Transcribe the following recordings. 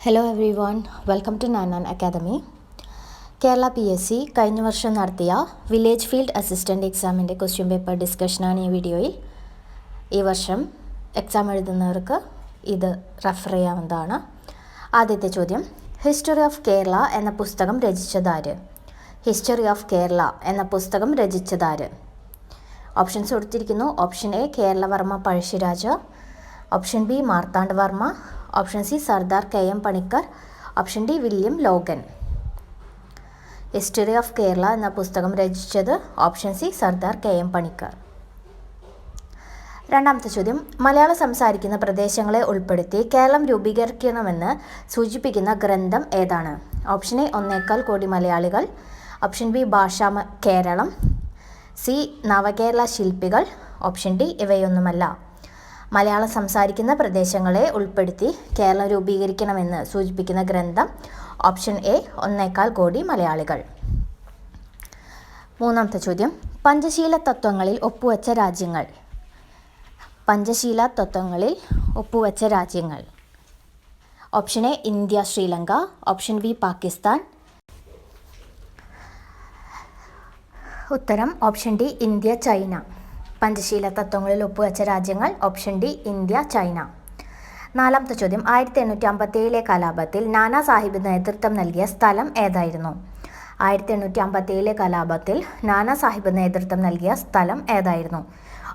Hello everyone, welcome to 99 academy. Kerala PSC കഴിഞ്ഞ വർഷം നടത്തിയ വില്ലേജ് ഫീൽഡ് അസിസ്റ്റൻ്റ് എക്സാമിൻ്റെ ക്വസ്റ്റ്യൻ പേപ്പർ ഡിസ്കഷനാണ് ഈ വീഡിയോയിൽ. ഈ വർഷം എക്സാം എഴുതുന്നവർക്ക് ഇത് റെഫർ ചെയ്യാവുന്നതാണ്. ആദ്യത്തെ ചോദ്യം, ഹിസ്റ്ററി ഓഫ് കേരള എന്ന പുസ്തകം രചിച്ചതാര്? ഹിസ്റ്ററി ഓഫ് കേരള എന്ന പുസ്തകം രചിച്ചതാര്? ഓപ്ഷൻസ് കൊടുത്തിരിക്കുന്നു. Option A Keralavarma Pazhassiraja, option B Marthandavarma, option C Sardar KM Panikkar, option D William Logan. History of Kerala എന്ന പുസ്തകം രചിച്ചത് option C Sardar KM Panikkar. രണ്ടാമത്തെ ചോദ്യം, മലയാളം സംസാരിക്കുന്ന പ്രദേശങ്ങളെ ഉൾപ്പെടുത്തി കേരളം രൂപീകരിക്കണമെന്ന് സൂചിപ്പിക്കുന്ന ഗ്രന്ഥം ഏതാണ്? ഓപ്ഷൻ എ 1.25 കോടി മലയാളികൾ, ഓപ്ഷൻ ബി ഭാഷാ കേരളം, സി നവകേരള ശില്പികൾ, ഓപ്ഷൻ ഡി ഇവയൊന്നുമല്ല. മലയാളം സംസാരിക്കുന്ന പ്രദേശങ്ങളെ ഉൾപ്പെടുത്തി കേരളം രൂപീകരിക്കണമെന്ന് സൂചിപ്പിക്കുന്ന ഗ്രന്ഥം ഓപ്ഷൻ എ 1.25 കോടി മലയാളികൾ. മൂന്നാമത്തെ ചോദ്യം, പഞ്ചശീല തത്വങ്ങളിൽ ഒപ്പുവെച്ച രാജ്യങ്ങൾ. പഞ്ചശീല തത്വങ്ങളിൽ ഒപ്പുവെച്ച രാജ്യങ്ങൾ. Option A India Sri Lanka, option B Pakistan. ഉത്തരം option D India China. Panchsheel തത്വങ്ങളിൽ ഒപ്പുവെച്ച രാജ്യങ്ങൾ ഓപ്ഷൻ ഡി ഇന്ത്യ ചൈന. നാലാമത്തെ ചോദ്യം, 1857 കലാപത്തിൽ നാനാ സാഹിബ് നേതൃത്വം നൽകിയ സ്ഥലം ഏതായിരുന്നു? 1857 കലാപത്തിൽ നാനാ സാഹിബ് നേതൃത്വം നൽകിയ സ്ഥലം ഏതായിരുന്നു?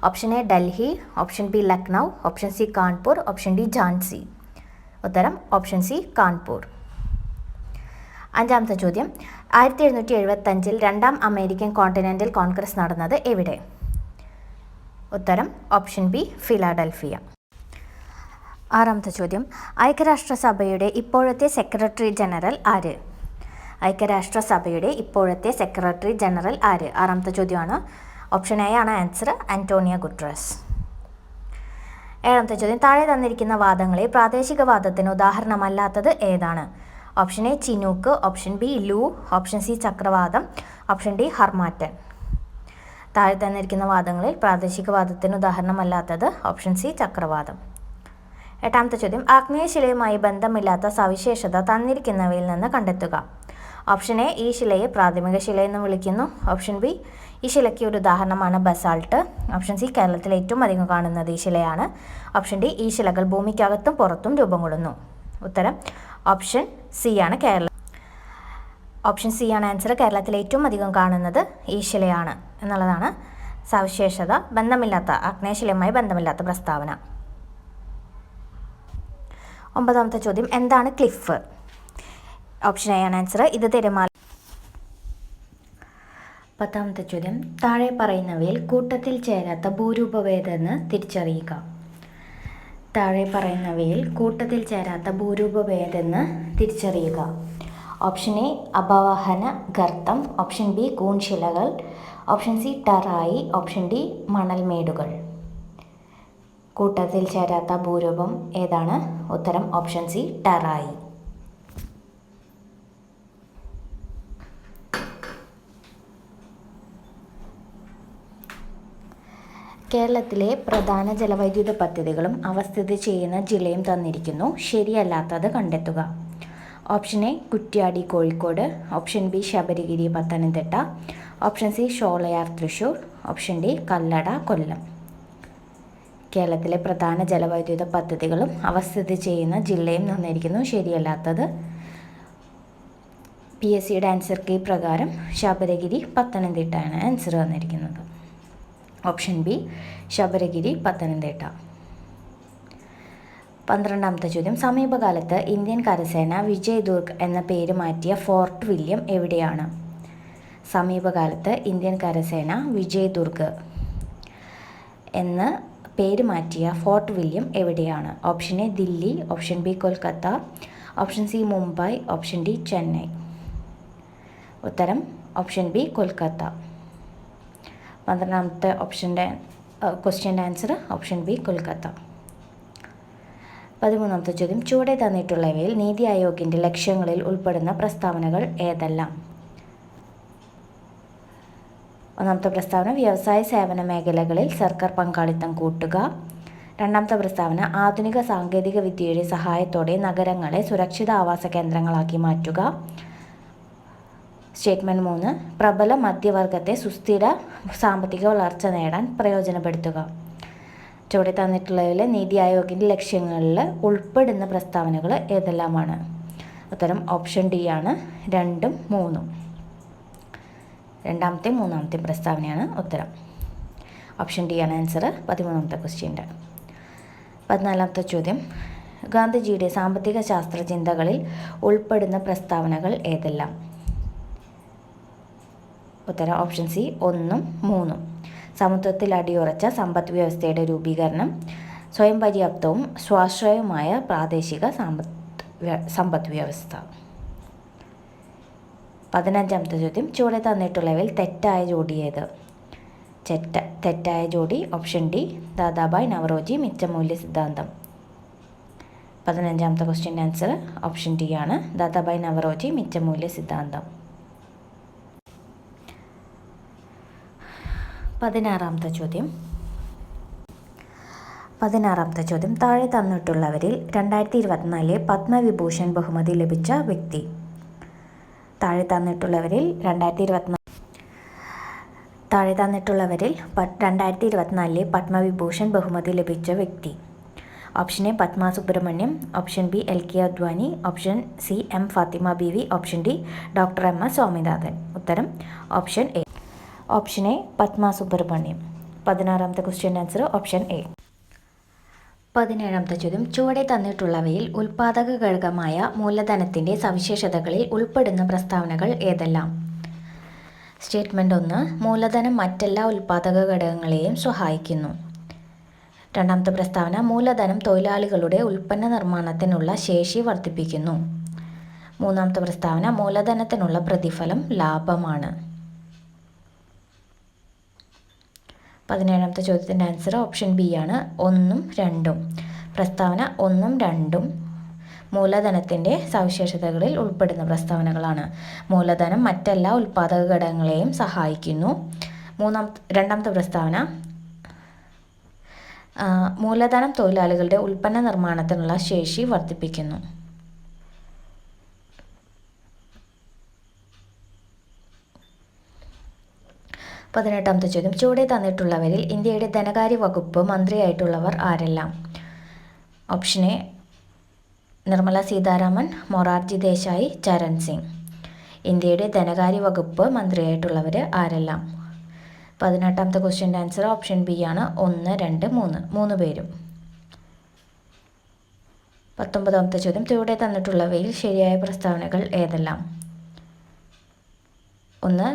Option A Delhi, option B Lucknow, option C Kanpur, option D Jhansi. ഉത്തരം ഓപ്ഷൻ സി കാൺപൂർ. അഞ്ചാമത്തെ ചോദ്യം, 1775 രണ്ടാം അമേരിക്കൻ കോണ്ടിനെൻ്റൽ കോൺഗ്രസ് നടന്നത് എവിടെ? ഉത്തരം ഓപ്ഷൻ ബി ഫിലാഡൽഫിയ. ആറാമത്തെ ചോദ്യം, ഐക്യരാഷ്ട്രസഭയുടെ ഇപ്പോഴത്തെ സെക്രട്ടറി ജനറൽ ആര്? ഐക്യരാഷ്ട്രസഭയുടെ ഇപ്പോഴത്തെ സെക്രട്ടറി ജനറൽ ആര്? ആറാമത്തെ ചോദ്യമാണ്. ഓപ്ഷൻ എ ആണ് ആൻസർ, ആന്റോണിയോ ഗുട്ടറസ്. ഏഴാമത്തെ ചോദ്യം, താഴെ തന്നിരിക്കുന്ന വാദങ്ങളെ പ്രാദേശികവാദത്തിന് ഉദാഹരണമല്ലാത്തത് ഏതാണ്? Option A chinook, option B Loo, option C ചക്രവാദം, ഓപ്ഷൻ ഡി ഹർമാറ്റൻ. താഴെ തന്നിരിക്കുന്ന വാദങ്ങളിൽ പ്രാദേശികവാദത്തിന് ഉദാഹരണമല്ലാത്തത് ഓപ്ഷൻ സി ചക്രവാദം. എട്ടാമത്തെ ചോദ്യം, ആഗ്നേയശിലയുമായി ബന്ധമില്ലാത്ത സവിശേഷത തന്നിരിക്കുന്നവയിൽ നിന്ന് കണ്ടെത്തുക. ഓപ്ഷൻ എ ഈ ശിലയെ പ്രാഥമിക ശിലയെന്ന് വിളിക്കുന്നു, ഓപ്ഷൻ ബി ഈ ശിലയ്ക്ക് ഒരു ഉദാഹരണമാണ് ബസാൾട്ട്, ഓപ്ഷൻ സി കേരളത്തിൽ ഏറ്റവും അധികം കാണുന്നത് ഈ ശിലയാണ്, ഓപ്ഷൻ ഡി ഈ ശിലകൾ ഭൂമിക്കകത്തും പുറത്തും രൂപം കൊള്ളുന്നു. ഉത്തരം ഓപ്ഷൻ സി ആണ് ഓപ്ഷൻ സി ആണ് ആൻസർ. കേരളത്തിൽ ഏറ്റവും അധികം കാണുന്നത് ഈ ശിലയാണ് എന്നുള്ളതാണ് സവിശേഷത, ബന്ധമില്ലാത്ത ആഗ്നേയശിലയുമായി ബന്ധമില്ലാത്ത പ്രസ്താവന. ഒമ്പതാമത്തെ ചോദ്യം, എന്താണ് ക്ലിഫ്? ഓപ്ഷൻ എ ആണ് ആൻസർ, ഇത് തിരമാല. പത്താമത്തെ ചോദ്യം, താഴെ പറയുന്നവയിൽ കൂട്ടത്തിൽ ചേരാത്ത ഭൂരൂപഭേദമെന്ന് തിരിച്ചറിയുക. താഴെ പറയുന്നവയിൽ കൂട്ടത്തിൽ ചേരാത്ത ഭൂരൂപഭേദമെന്ന് തിരിച്ചറിയുക. ഓപ്ഷൻ എ അപവഹന ഗർത്തം, ഓപ്ഷൻ ബി കൂൺശിലകൾ, option C Terai, option D മണൽമേടുകൾ. കൂട്ടത്തിൽ ചേരാത്ത ഭൂരൂപം ഏതാണ്? ഉത്തരം ഓപ്ഷൻ സി ടറായി. കേരളത്തിലെ പ്രധാന ജലവൈദ്യുത പദ്ധതികളും അവ സ്ഥിതി ചെയ്യുന്ന ജില്ലയും തന്നിരിക്കുന്നു. ശരിയല്ലാത്തത് കണ്ടെത്തുക. Option A Kuttiyadi Kozhikode, option B Sabarigiri Pathanamthitta, option C Sholayar Thrissur, option D Kallada Kollam. കേരളത്തിലെ പ്രധാന ജലവൈദ്യുത പദ്ധതികളും അവ സ്ഥിതി ചെയ്യുന്ന ജില്ലയും തന്നിരിക്കുന്നു. ശരിയല്ലാത്തത് PSCയുടെ ആൻസർ കീ പ്രകാരം ശബരിഗിരി പത്തനംതിട്ടയാണ് ആൻസർ തന്നിരിക്കുന്നത്. Option B Sabarigiri Pathanamthitta. 12ാമത്തെ ചോദ്യം, സമീപകാലത്ത് ഇന്ത്യൻ കരസേന വിജയ് ദുർഗ് എന്ന പേര് മാറ്റിയ ഫോർട്ട് വില്യം എവിടെയാണ്? സമീപകാലത്ത് ഇന്ത്യൻ കരസേന വിജയ് ദുർഗ് എന്ന് പേര് മാറ്റിയ ഫോർട്ട് വില്യം എവിടെയാണ്? Option A Delhi, option B Kolkata, option C Mumbai, option D Chennai. ഉത്തരം ഓപ്ഷൻ ബി കൊൽക്കത്ത. 12ാമത്തെ ക്വസ്റ്റ്യൻ്റെ ആൻസർ ഓപ്ഷൻ ബി കൊൽക്കത്ത. 13ാമത്തെ ചോദ്യം, ചുവടെ തന്നിട്ടുള്ളവയിൽ നീതി ആയോഗിൻ്റെ ലക്ഷ്യങ്ങളിൽ ഉൾപ്പെടുന്ന പ്രസ്താവനകൾ ഏതെല്ലാം? ഒന്നാമത്തെ പ്രസ്താവന, വ്യവസായ സേവന മേഖലകളിൽ സർക്കാർ പങ്കാളിത്തം കൂട്ടുക. രണ്ടാമത്തെ പ്രസ്താവന ആധുനിക സാങ്കേതിക വിദ്യയുടെ സഹായത്തോടെ നഗരങ്ങളെ സുരക്ഷിത ആവാസ കേന്ദ്രങ്ങളാക്കി മാറ്റുക. സ്റ്റേറ്റ്മെൻറ്റ് 3 പ്രബല മധ്യവർഗത്തെ സുസ്ഥിര സാമ്പത്തിക വളർച്ച നേടാൻ പ്രയോജനപ്പെടുത്തുക. ചുവടെ തന്നിട്ടുള്ളതിൽ നീതി ആയോഗിൻ്റെ ലക്ഷ്യങ്ങളിൽ ഉൾപ്പെടുന്ന പ്രസ്താവനകൾ ഏതെല്ലാമാണ്? ഉത്തരം ഓപ്ഷൻ ഡി ആണ് 2ഉം 3ഉം. രണ്ടാമത്തെ മൂന്നാമത്തെ പ്രസ്താവനയാണ് ഉത്തരം. ഓപ്ഷൻ ഡി ആണ് ആൻസർ 13ാമത്തെ ക്വസ്റ്റ്യൻ്റെ. 14ാമത്തെ ചോദ്യം ഗാന്ധിജിയുടെ സാമ്പത്തിക ശാസ്ത്ര ചിന്തകളിൽ ഉൾപ്പെടുന്ന പ്രസ്താവനകൾ ഏതെല്ലാം? ഉത്തരം ഓപ്ഷൻ സി 1ഉം 3ഉം. സമത്വത്തിൽ അടിയുറച്ച സമ്പദ് വ്യവസ്ഥയുടെ രൂപീകരണം, സ്വയം പര്യാപ്തവും സ്വാശ്രയവുമായ പ്രാദേശിക സമ്പദ് വ്യവസ്ഥ. 15ാമത്തെ ചോദ്യം ചുവടെ തന്നിട്ടുള്ളവയിൽ തെറ്റായ ജോഡി ഏത്? തെറ്റായ ജോഡി ഓപ്ഷൻ ഡി ദാദാഭായ് നവറോജി മിച്ചമൂല്യ സിദ്ധാന്തം. 15ാമത്തെ ക്വസ്റ്റ്യൻ്റെ ആൻസർ ഓപ്ഷൻ ഡി ആണ് ദാദാഭായ് നവറോജി മിച്ചമൂല്യ സിദ്ധാന്തം. 16ാമത്തെ ചോദ്യം താഴെ തന്നിട്ടുള്ളവരിൽ 2024 പത്മവിഭൂഷൺ ബഹുമതി ലഭിച്ച വ്യക്തി. താഴെ തന്നിട്ടുള്ളവരിൽ 2024 പത്മവിഭൂഷൺ ബഹുമതി ലഭിച്ച വ്യക്തി. Option A Padma Subrahmanyam, option B LK Advani, option C M Fathima Beevi, option D doctor MS Swaminathan. ഉത്തരം option A. Option A Padma Subrahmanyam. 16ാമത്തെ ക്വസ്റ്റ്യൻ ആൻസർ ഓപ്ഷൻ എ. 17ാമത്തെ ചോദ്യം ചുവടെ തന്നിട്ടുള്ളവയിൽ ഉൽപാദക ഘടകമായ മൂലധനത്തിൻ്റെ സവിശേഷതകളിൽ ഉൾപ്പെടുന്ന പ്രസ്താവനകൾ ഏതെല്ലാം? സ്റ്റേറ്റ്മെൻറ്റ് 1 മൂലധനം മറ്റെല്ലാ ഉൽപാദക ഘടകങ്ങളെയും സഹായിക്കുന്നു. രണ്ടാമത്തെ പ്രസ്താവന മൂലധനം തൊഴിലാളികളുടെ ഉൽപ്പന്ന നിർമ്മാണത്തിനുള്ള ശേഷി വർദ്ധിപ്പിക്കുന്നു. മൂന്നാമത്തെ പ്രസ്താവന മൂലധനത്തിനുള്ള പ്രതിഫലം ലാഭമാണ്. 17ാമത്തെ ചോദ്യത്തിൻ്റെ ആൻസർ ഓപ്ഷൻ ബി ആണ് 1ഉം 2ഉം. പ്രസ്താവന 1ഉം 2ഉം മൂലധനത്തിൻ്റെ സവിശേഷതകളിൽ ഉൾപ്പെടുന്ന പ്രസ്താവനകളാണ്. മൂലധനം മറ്റെല്ലാ ഉൽപാദക ഘടകങ്ങളെയും സഹായിക്കുന്നു. രണ്ടാമത്തെ പ്രസ്താവന മൂലധനം തൊഴിലാളികളുടെ ഉൽപ്പന്ന നിർമ്മാണത്തിനുള്ള ശേഷി വർദ്ധിപ്പിക്കുന്നു. 18ാമത്തെ ചോദ്യം ചുവടെ തന്നിട്ടുള്ളവരിൽ ഇന്ത്യയുടെ ധനകാര്യ വകുപ്പ് മന്ത്രിയായിട്ടുള്ളവർ ആരെല്ലാം? Option A Nirmala Sitharaman, Morarji Desai, Charan Singh. ഇന്ത്യയുടെ ധനകാര്യ വകുപ്പ് മന്ത്രിയായിട്ടുള്ളവർ ആരെല്ലാം? 18ാമത്തെ ക്വസ്റ്റ്യൻ്റെ ആൻസർ ഓപ്ഷൻ ബി ആണ് 1, 2, 3 3 പേരും. 19ാമത്തെ ചോദ്യം ചുവടെ തന്നിട്ടുള്ളവയിൽ ശരിയായ പ്രസ്താവനകൾ ഏതെല്ലാം? 1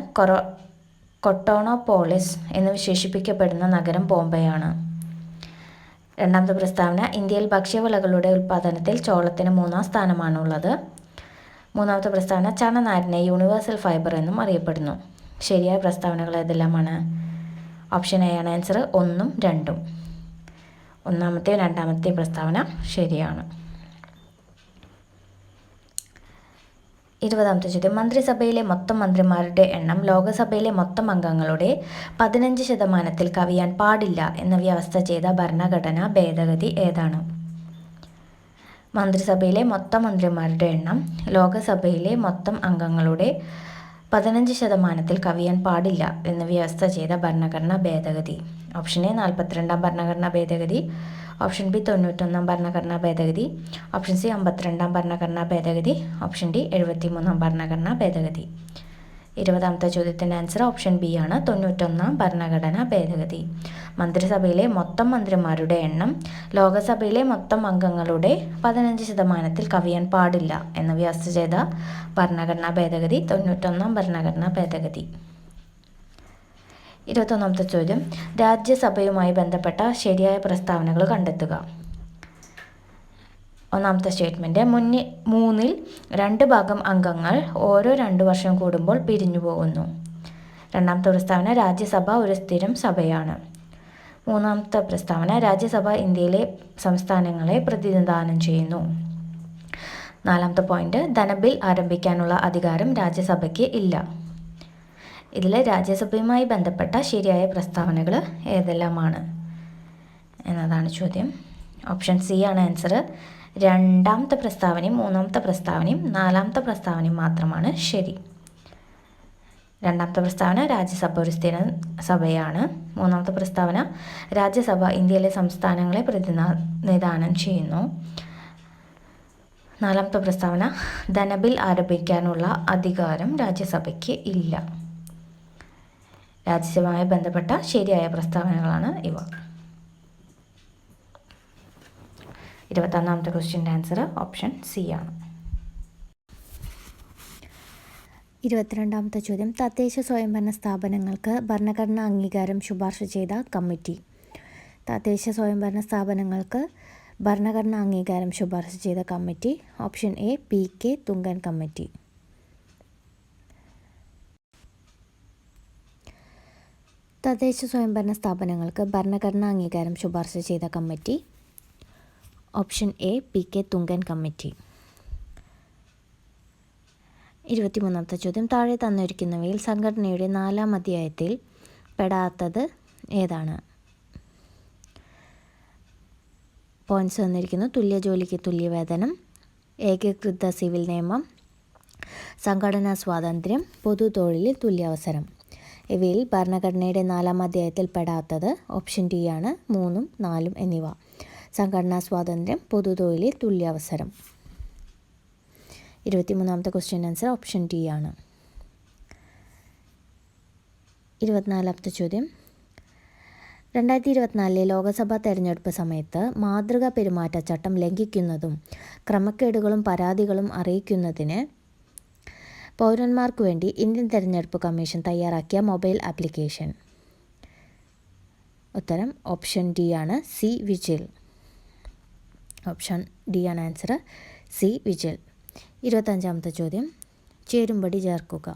കൊട്ടോണോപോളിസ് എന്ന് വിശേഷിപ്പിക്കപ്പെടുന്ന നഗരം ബോംബെയാണ്. രണ്ടാമത്തെ പ്രസ്താവന ഇന്ത്യയിൽ ഭക്ഷ്യവിളകളുടെ ഉൽപ്പാദനത്തിൽ ചോളത്തിന് 3ാം സ്ഥാനമാണുള്ളത്. മൂന്നാമത്തെ പ്രസ്താവന ചണനാരിനെ യൂണിവേഴ്സൽ ഫൈബർ എന്നും അറിയപ്പെടുന്നു. ശരിയായ പ്രസ്താവനകൾ ഏതെല്ലാമാണ്? ഓപ്ഷൻ എ ആണ് ആൻസർ 1ഉം 2ഉം. ഒന്നാമത്തെയും രണ്ടാമത്തെയും പ്രസ്താവന ശരിയാണ്. 20ാമത്തെ ചോദ്യം മന്ത്രിസഭയിലെ മൊത്തം മന്ത്രിമാരുടെ എണ്ണം ലോകസഭയിലെ മൊത്തം അംഗങ്ങളുടെ 15% കവിയാൻ പാടില്ല എന്ന വ്യവസ്ഥ ചെയ്ത ഭരണഘടനാ ഭേദഗതി ഏതാണ്? മന്ത്രിസഭയിലെ മൊത്തം മന്ത്രിമാരുടെ എണ്ണം ലോകസഭയിലെ മൊത്തം അംഗങ്ങളുടെ 15% കവിയാൻ പാടില്ല എന്ന് വ്യവസ്ഥ ചെയ്ത ഭരണഘടനാ ഭേദഗതി. ഓപ്ഷൻ എ 42ാം ഭരണഘടനാ ഭേദഗതി, ഓപ്ഷൻ ബി 91ാം ഭരണഘടനാ ഭേദഗതി, ഓപ്ഷൻ സി 52ാം ഭരണഘടനാ ഭേദഗതി, ഓപ്ഷൻ ഡി 73ാം ഭരണഘടനാ ഭേദഗതി. 20ാമത്തെ ചോദ്യത്തിൻ്റെ ആൻസർ ഓപ്ഷൻ ബി ആണ് 91ാം ഭരണഘടനാ ഭേദഗതി. മന്ത്രിസഭയിലെ മൊത്തം മന്ത്രിമാരുടെ എണ്ണം ലോകസഭയിലെ മൊത്തം അംഗങ്ങളുടെ 15% കവിയാൻ പാടില്ല എന്ന് വ്യവസ്ഥ ചെയ്ത ഭരണഘടനാ ഭേദഗതി 91ാം ഭരണഘടനാ ഭേദഗതി. 21ാമത്തെ ചോദ്യം രാജ്യസഭയുമായി ബന്ധപ്പെട്ട ശരിയായ പ്രസ്താവനകൾ കണ്ടെത്തുക. ഒന്നാമത്തെ സ്റ്റേറ്റ്മെൻറ്റ് 2 അംഗങ്ങൾ ഓരോ 2 വർഷം കൂടുമ്പോൾ പിരിഞ്ഞു പോകുന്നു. രണ്ടാമത്തെ പ്രസ്താവന രാജ്യസഭ ഒരു സ്ഥിരം സഭയാണ്. മൂന്നാമത്തെ പ്രസ്താവന രാജ്യസഭ ഇന്ത്യയിലെ സംസ്ഥാനങ്ങളെ പ്രതിനിധാനം ചെയ്യുന്നു. 4ാമത്തെ പോയിന്റ് ധനബിൽ ആരംഭിക്കാനുള്ള അധികാരം രാജ്യസഭയ്ക്ക് ഇല്ല. ഇതിൽ രാജ്യസഭയുമായി ബന്ധപ്പെട്ട ശരിയായ പ്രസ്താവനകൾ ഏതെല്ലാമാണ്? എന്നതാണ് ചോദ്യം. ഓപ്ഷൻ സി ആണ് ആൻസർ. രണ്ടാമത്തെ പ്രസ്താവനയും മൂന്നാമത്തെ പ്രസ്താവനയും നാലാമത്തെ പ്രസ്താവനയും മാത്രമാണ് ശരി. രണ്ടാമത്തെ പ്രസ്താവന രാജ്യസഭ ഒരു സ്ഥിര സഭയാണ്. മൂന്നാമത്തെ പ്രസ്താവന രാജ്യസഭ ഇന്ത്യയിലെ സംസ്ഥാനങ്ങളെ പ്രതിനിധാനം ചെയ്യുന്നു. നാലാമത്തെ പ്രസ്താവന ധനബിൽ ആരംഭിക്കാനുള്ള അധികാരം രാജ്യസഭയ്ക്ക് ഇല്ല. രാജ്യസഭയുമായി ബന്ധപ്പെട്ട ശരിയായ പ്രസ്താവനകളാണ് ഇവ. 21ാമത്തെ ക്വസ്റ്റ്യൻ്റെ ആൻസർ ഓപ്ഷൻ സി ആണ്. 22ാമത്തെ ചോദ്യം തദ്ദേശ സ്വയംഭരണ സ്ഥാപനങ്ങൾക്ക് ഭരണഘടനാ അംഗീകാരം ശുപാർശ ചെയ്ത കമ്മിറ്റി. തദ്ദേശ സ്വയംഭരണ സ്ഥാപനങ്ങൾക്ക് ഭരണഘടനാ അംഗീകാരം ശുപാർശ ചെയ്ത committee. Option A PK Thungon committee. തദ്ദേശ സ്വയംഭരണ സ്ഥാപനങ്ങൾക്ക് ഭരണഘടനാ അംഗീകാരം ശുപാർശ ചെയ്ത committee. Option A PK Thungon committee. 23ാമത്തെ ചോദ്യം താഴെ തന്നിരിക്കുന്നവയിൽ സംഘടനയുടെ 4-ാം അധ്യായത്തിൽ പെടാത്തത് ഏതാണ്? പോയിന്റ്സ് തന്നിരിക്കുന്നു. തുല്യ ജോലിക്ക് തുല്യവേതനം, ഏകീകൃത സിവിൽ നിയമം, സംഘടനാ സ്വാതന്ത്ര്യം, പൊതു തൊഴിലിൽ തുല്യാവസരം. ഇവയിൽ ഭരണഘടനയുടെ 4-ാം അധ്യായത്തിൽ പെടാത്തത് ഓപ്ഷൻ ഡി ആണ്. 3, 4 എന്നിവ. സംഘടനാ സ്വാതന്ത്ര്യം, പൊതു തൊഴിലിൽ തുല്യാവസരം. 23ാമത്തെ ക്വസ്റ്റ്യൻ ആൻസർ ഓപ്ഷൻ ഡി ആണ്. 24ാമത്തെ ചോദ്യം 2024 ലോക്സഭാ തെരഞ്ഞെടുപ്പ് സമയത്ത് മാതൃകാ പെരുമാറ്റച്ചട്ടം ലംഘിക്കുന്നതും ക്രമക്കേടുകളും പരാതികളും അറിയിക്കുന്നതിന് പൗരന്മാർക്ക് വേണ്ടി ഇന്ത്യൻ തെരഞ്ഞെടുപ്പ് കമ്മീഷൻ തയ്യാറാക്കിയ മൊബൈൽ ആപ്ലിക്കേഷൻ. ഉത്തരം ഓപ്ഷൻ ഡി ആണ്. C vigil. ഓപ്ഷൻ ഡി ആണ് ആൻസർ. C vigil. 25ാമത്തെ ചോദ്യം ചേരുംപടി ചേർക്കുക.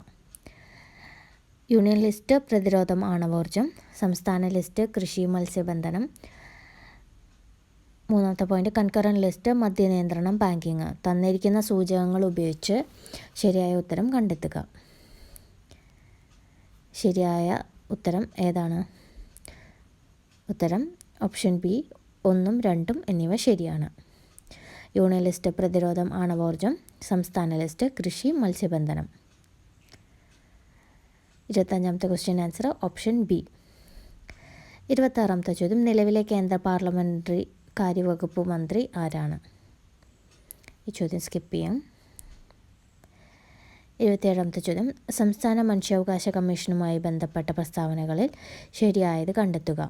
യൂണിയൻ ലിസ്റ്റ് പ്രതിരോധം ആണവോർജം, സംസ്ഥാന ലിസ്റ്റ് കൃഷി മത്സ്യബന്ധനം. 3ാമത്തെ പോയിന്റ് കൺകറന്റ് ലിസ്റ്റ് മദ്യനിയന്ത്രണം ബാങ്കിങ്. തന്നിരിക്കുന്ന സൂചകങ്ങൾ ഉപയോഗിച്ച് ശരിയായ ഉത്തരം കണ്ടെത്തുക. ശരിയായ ഉത്തരം ഏതാണ്? ഉത്തരം ഓപ്ഷൻ ബി 1, 2 എന്നിവ ശരിയാണ്. യൂണിയൻ ലിസ്റ്റ് പ്രതിരോധം ആണവോർജം, സംസ്ഥാന ലിസ്റ്റ് കൃഷി മത്സ്യബന്ധനം. 25ാമത്തെ ക്വസ്റ്റ്യൻ ആൻസർ ഓപ്ഷൻ ബി. 26ാമത്തെ ചോദ്യം നിലവിലെ കേന്ദ്ര പാർലമെൻ്ററി കാര്യവകുപ്പ് മന്ത്രി ആരാണ്? ഈ ചോദ്യം സ്കിപ്പ് ചെയ്യാം. 27ാമത്തെ ചോദ്യം സംസ്ഥാന മനുഷ്യാവകാശ കമ്മീഷനുമായി ബന്ധപ്പെട്ട പ്രസ്താവനകളിൽ ശരിയായത് കണ്ടെത്തുക.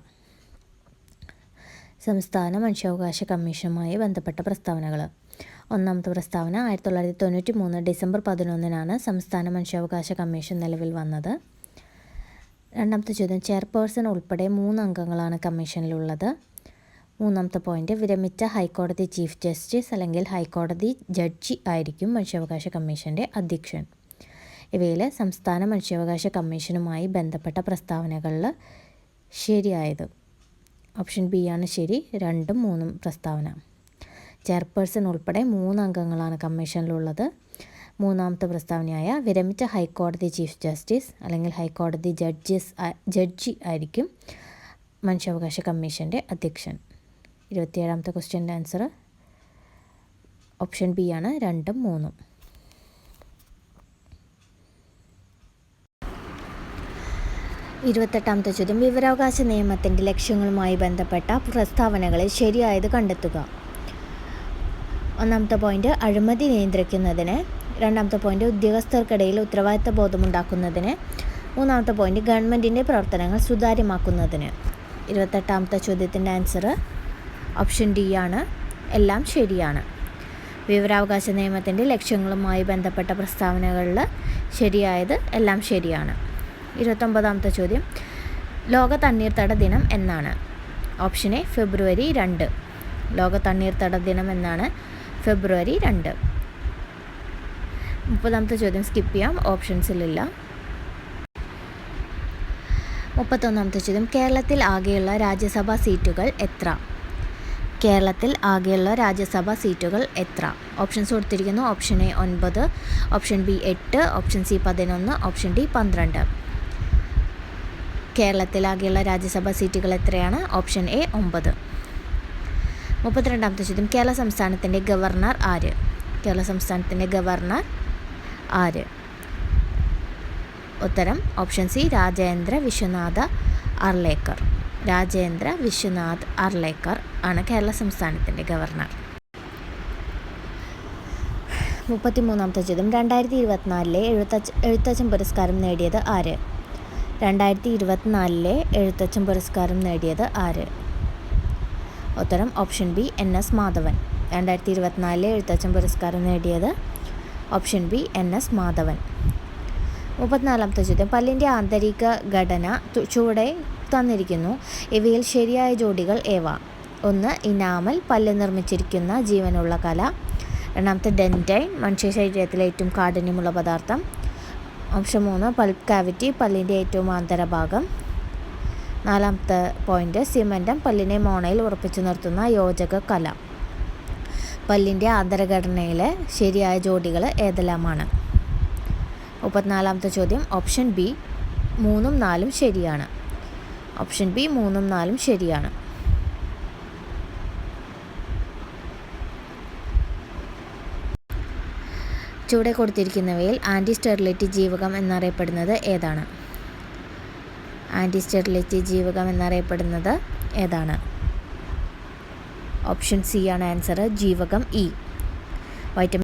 സംസ്ഥാന മനുഷ്യാവകാശ കമ്മീഷനുമായി ബന്ധപ്പെട്ട പ്രസ്താവനകൾ. 1ാമത്തെ പ്രസ്താവന 1993 ഡിസംബർ 11-നാണ് സംസ്ഥാന മനുഷ്യാവകാശ കമ്മീഷൻ നിലവിൽ വന്നത്. 2ാമത്തെ ചോദ്യം ചെയർപേഴ്സൺ ഉൾപ്പെടെ 3 അംഗങ്ങളാണ് കമ്മീഷനിലുള്ളത്. 3ാമത്തെ പോയിന്റ് വിരമിച്ച ഹൈക്കോടതി ചീഫ് ജസ്റ്റിസ് അല്ലെങ്കിൽ ഹൈക്കോടതി ജഡ്ജി ആയിരിക്കും മനുഷ്യാവകാശ കമ്മീഷൻ്റെ അധ്യക്ഷൻ. ഇവയിൽ സംസ്ഥാന മനുഷ്യാവകാശ കമ്മീഷനുമായി ബന്ധപ്പെട്ട പ്രസ്താവനകളിൽ ശരിയായത് ഓപ്ഷൻ ബി ആണ് ശരി. 2, 3 പ്രസ്താവന. ചെയർപേഴ്സൺ ഉൾപ്പെടെ 3 അംഗങ്ങളാണ് കമ്മീഷനിലുള്ളത്. 3ാമത്തെ പ്രസ്താവനയായ വിരമിച്ച ഹൈക്കോടതി ചീഫ് ജസ്റ്റിസ് അല്ലെങ്കിൽ ഹൈക്കോടതി ജഡ്ജി ആയിരിക്കും മനുഷ്യാവകാശ കമ്മീഷൻ്റെ അധ്യക്ഷൻ. 27ാമത്തെ ക്വസ്റ്റ്യൻ്റെ ആൻസർ ഓപ്ഷൻ ബി ആണ്. 2, 3. 28ാമത്തെ ചോദ്യം വിവരാവകാശ നിയമത്തിൻ്റെ ലക്ഷ്യങ്ങളുമായി ബന്ധപ്പെട്ട പ്രസ്താവനകളിൽ ശരിയായത് കണ്ടെത്തുക. 1ാമത്തെ പോയിന്റ് അഴിമതി നിയന്ത്രിക്കുന്നതിന്. 2ാമത്തെ പോയിന്റ് ഉദ്യോഗസ്ഥർക്കിടയിൽ ഉത്തരവാദിത്ത ബോധമുണ്ടാക്കുന്നതിന്. 3ാമത്തെ പോയിന്റ് ഗവൺമെൻറ്റിൻ്റെ പ്രവർത്തനങ്ങൾ സുതാര്യമാക്കുന്നതിന്. 28ാമത്തെ ചോദ്യത്തിൻ്റെ ആൻസർ ഓപ്ഷൻ ഡി ആണ്. എല്ലാം ശരിയാണ്. വിവരാവകാശ നിയമത്തിൻ്റെ ലക്ഷ്യങ്ങളുമായി ബന്ധപ്പെട്ട പ്രസ്താവനകളിൽ ശരിയായത് എല്ലാം ശരിയാണ്. 29ാമത്തെ ചോദ്യം ലോക തണ്ണീർത്തട ദിനം എന്നാണ്? ഓപ്ഷൻ എ ഫെബ്രുവരി 2. ലോക തണ്ണീർത്തട ദിനം എന്നാണ് ഫെബ്രുവരി 2. 30ാമത്തെ ചോദ്യം സ്കിപ്പ് ചെയ്യാം, ഓപ്ഷൻസിലില്ല. 31ാമത്തെ ചോദ്യം കേരളത്തിൽ ആകെയുള്ള രാജ്യസഭാ സീറ്റുകൾ എത്ര? കേരളത്തിൽ ആകെയുള്ള രാജ്യസഭാ സീറ്റുകൾ എത്ര? ഓപ്ഷൻസ് കൊടുത്തിരിക്കുന്നു. Option A 9, option B 8, option C 11, option D 12. കേരളത്തിൽ ആകെയുള്ള രാജ്യസഭാ സീറ്റുകൾ എത്രയാണ്? Option A 9. 32ാമത്തെ ചോദ്യം, കേരള സംസ്ഥാനത്തിൻ്റെ ഗവർണർ ആര്? കേരള സംസ്ഥാനത്തിൻ്റെ ഗവർണർ ആര്? ഉത്തരം ഓപ്ഷൻ സി, രാജേന്ദ്ര വിശ്വനാഥ് അർലേക്കർ. രാജേന്ദ്ര വിശ്വനാഥ് അർലേക്കർ ആണ് കേരള സംസ്ഥാനത്തിൻ്റെ ഗവർണർ. 33ാമത്തെ ചോദ്യം, 2024 എഴുത്തച്ഛൻ പുരസ്കാരം നേടിയത് ആര്? 2024 എഴുത്തച്ഛൻ പുരസ്കാരം നേടിയത് ആര്? ഉത്തരം option B, NS Madhavan. 2024 Ezhuthachan പുരസ്കാരം നേടിയത് ഓപ്ഷൻ ബി, NS മാധവൻ. 34ാമത്തെ ചോദ്യം, പല്ലിൻ്റെ ആന്തരിക ഘടന ചുവടെ തന്നിരിക്കുന്നു. ഇവയിൽ ശരിയായ ജോഡികൾ ഏവ? 1. ഇനാമൽ, പല്ല് നിർമ്മിച്ചിരിക്കുന്ന ജീവനുള്ള കല. 2. ഡെൻറ്റൈൻ, മനുഷ്യ ശരീരത്തിലെ ഏറ്റവും കാഠിന്യമുള്ള പദാർത്ഥം. ഓപ്ഷൻ 3. പൾപ്പ് കാവിറ്റി, പല്ലിൻ്റെ ഏറ്റവും ആന്തരഭാഗം. 4ാമത്തെ പോയിന്റ്, സിമൻറ്റം, പല്ലിനെ മോണയിൽ ഉറപ്പിച്ചു നിർത്തുന്ന യോജക കല. പല്ലിൻ്റെ ആന്തരഘടനയിലെ ശരിയായ ജോഡികൾ ഏതെല്ലാമാണ്? 34ാമത്തെ ചോദ്യം, ഓപ്ഷൻ ബി 3ഉം 4ഉം ശരിയാണ്. ഓപ്ഷൻ ബി 3ഉം 4ഉം ശരിയാണ്. ചുവടെ കൊടുത്തിരിക്കുന്നവയിൽ ആൻറ്റി സ്റ്റെറിലിറ്റി ജീവകം എന്നറിയപ്പെടുന്നത് ഏതാണ്? ആൻറ്റി സ്റ്റെറിലിറ്റി ജീവകം എന്നറിയപ്പെടുന്നത് ഏതാണ്? ഓപ്ഷൻ സി ആണ് ആൻസർ, ജീവകം ഇ. വൈറ്റമിൻ